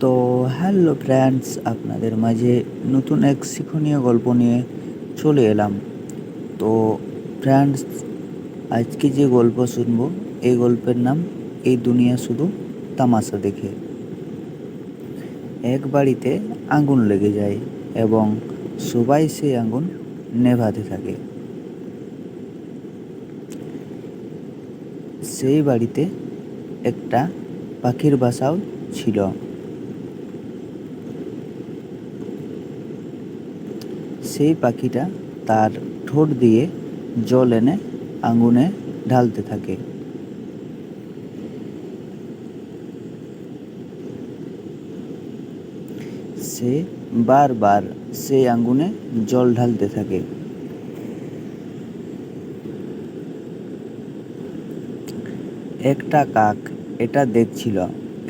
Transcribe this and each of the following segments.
তো hello friends, আপনাদের মাঝে নতুন এক শিক্ষণীয় গল্প নিয়ে চলে এলাম। তো ফ্রেন্ডস, আজকে যে গল্প শুনবো এই গল্পের নাম এই দুনিয়া শুধু তামাশা দেখে। এক বাড়িতে আগুন লেগে যায় এবং সবাই সেই আগুন নেভাতে থাকে। সেই বাড়িতে একটা পাখির বাসাও ছিল। সেই পাখিটা তার ঠোঁট দিয়ে জল এনে আগুনে ঢালতে থাকে। সে বারবার সেই আগুনে জল ঢালতে থাকে। একটা কাক এটা দেখছিল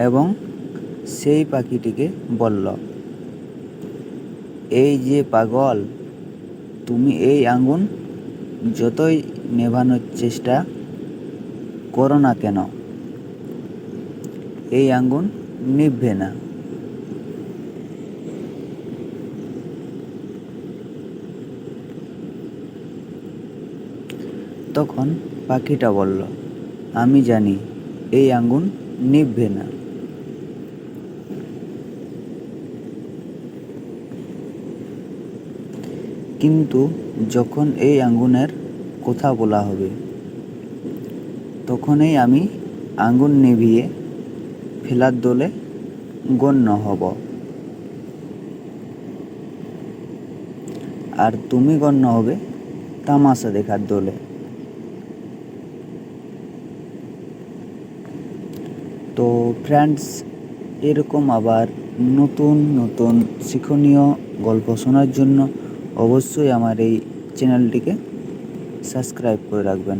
এবং সেই পাখিটিকে বলল, এই যে পাগল, তুমি এই আগুন যতই নেভানোর চেষ্টা করো না কেন, এই আগুন নিভবে না। তখন পাখিটা বলল, আমি জানি এই আগুন নিভবে না, কিন্তু যখন এই আগুনের কথা বলা হবে তখনই আমি আগুন নিভিয়ে ফেলার দলে গণ্য হব, আর তুমি গণ্য হবে তামাশা দেখার দলে। তো ফ্রেন্ডস, এরকম আবার নতুন নতুন শিক্ষণীয় গল্প শোনার জন্য অবশ্যই আমার এই চ্যানেলটিকে সাবস্ক্রাইব করে রাখবেন।